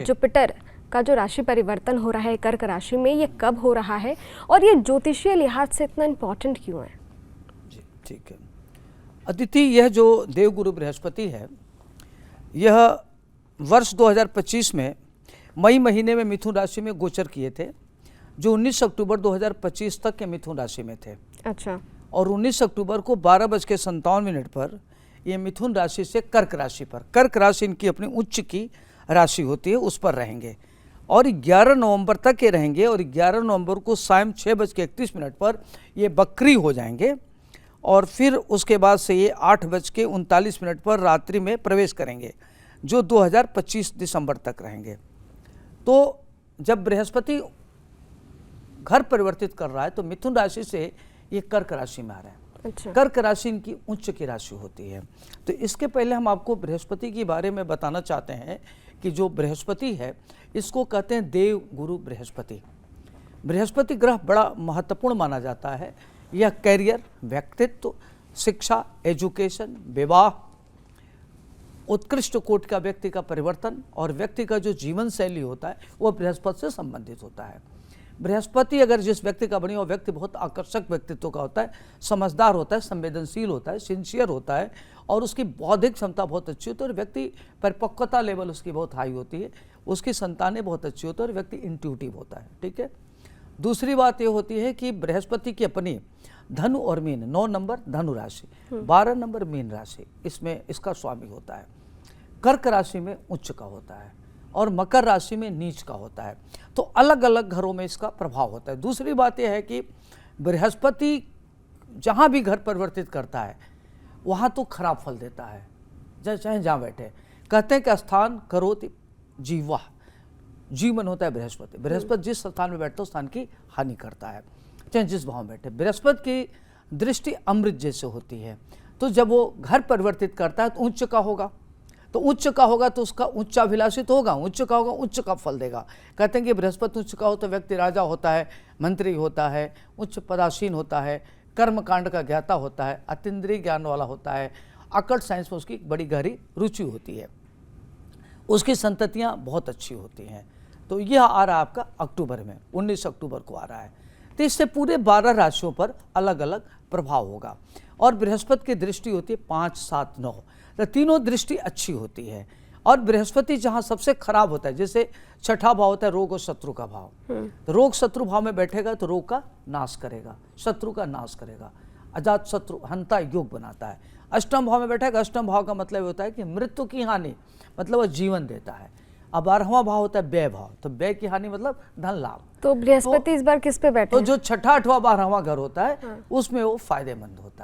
Jupiter का जो राशि परिवर्तन हो रहा है कर्क राशि में, ये कब हो रहा है और ये ज्योतिषीय लिहाज से इतना इम्पोर्टेंट क्यों है? जी ठीक है अदिति, यह जो देवगुरु बृहस्पति है, यह वर्ष 2025 में मई महीने में मिथुन राशि में गोचर किए थे, जो 19 अक्टूबर 2025 तक के मिथुन राशि में थे। अच्छा। और 19 अक्टूबर को 12:57 पर ये मिथुन राशि से कर्क राशि पर, कर्क राशि इनकी अपनी उच्च की राशि होती है, उस पर रहेंगे और 11 नवंबर तक ये रहेंगे और 11 नवंबर को शाम 6:31 पर ये बकरी हो जाएंगे और फिर उसके बाद से ये 8:39 पर रात्रि में प्रवेश करेंगे, जो 2025 दिसंबर तक रहेंगे। तो जब बृहस्पति घर परिवर्तित कर रहा है तो मिथुन राशि से ये कर्क राशि में आ रहा है। अच्छा। कर्क राशि इनकी उच्च की राशि होती है। तो इसके पहले हम आपको बृहस्पति के बारे में बताना चाहते हैं कि जो बृहस्पति है इसको कहते हैं देव गुरु बृहस्पति। बृहस्पति ग्रह बड़ा महत्वपूर्ण माना जाता है। यह कैरियर, व्यक्तित्व, शिक्षा, एजुकेशन, विवाह, उत्कृष्ट कोटि का व्यक्ति का परिवर्तन और व्यक्ति का जो जीवन शैली होता है वह बृहस्पति से संबंधित होता है। बृहस्पति अगर जिस व्यक्ति का बनी वो व्यक्ति बहुत आकर्षक व्यक्तित्व का होता है, समझदार होता है, संवेदनशील होता है, सिंसियर होता है और उसकी बौद्धिक क्षमता बहुत अच्छी होती है और व्यक्ति परिपक्वता लेवल उसकी बहुत हाई होती है, उसकी संतानें बहुत अच्छी होती है और व्यक्ति इंट्यूटिव होता है। ठीक है। दूसरी बात ये होती है कि बृहस्पति की अपनी धनु और मीन, 9 नंबर धनु राशि, 12 नंबर मीन राशि, इसमें इसका स्वामी होता है। कर्क राशि में उच्च का होता है और मकर राशि में नीच का होता है। तो अलग अलग घरों में इसका प्रभाव होता है। दूसरी बात यह है कि बृहस्पति जहाँ भी घर परिवर्तित करता है वहाँ तो खराब फल देता है, चाहे जहाँ बैठे। कहते हैं कि स्थान करोति जीवा, जीवन होता है बृहस्पति। बृहस्पति जिस स्थान में बैठता है उस स्थान की हानि करता है, चाहे जिस भाव में बैठे। बृहस्पति की दृष्टि अमृत जैसे होती है। तो जब वो घर परिवर्तित करता है तो उच्च का होगा, तो उच्च का होगा तो उसका उच्चाभिलाषित होगा, उच्च का होगा उच्च का फल देगा। कहते हैं कि बृहस्पति उच्च का हो तो व्यक्ति राजा होता है, मंत्री होता है, उच्च पदासीन होता है, कर्म कांड का ज्ञाता होता है, अतीन्द्रिय ज्ञान वाला होता है, अकल्ट साइंस में उसकी बड़ी गहरी रुचि होती है, उसकी संततियाँ बहुत अच्छी होती हैं। तो यह आ रहा है आपका अक्टूबर में, 19 अक्टूबर को आ रहा है। तो इससे पूरे 12 राशियों पर अलग अलग प्रभाव होगा और बृहस्पति की दृष्टि होती है 5, 7, 9। तो तीनों दृष्टि अच्छी होती है। और बृहस्पति जहाँ सबसे खराब होता है, जैसे छठा भाव होता है रोग और शत्रु का भाव, तो रोग शत्रु भाव में बैठेगा तो रोग का नाश करेगा, शत्रु का नाश करेगा, अजात शत्रु हंता योग बनाता है। अष्टम भाव में बैठेगा, अष्टम भाव का मतलब होता है कि मृत्यु की हानि, मतलब वह जीवन देता है। अब 12वां भाव होता है व्यय भाव, तो व्यय की हानि मतलब धन लाभ। तो बृहस्पति इस बार किस पे बैठे? तो जो छठा, 8वां, 12वां घर होता है उसमें वो फायदेमंद होता है।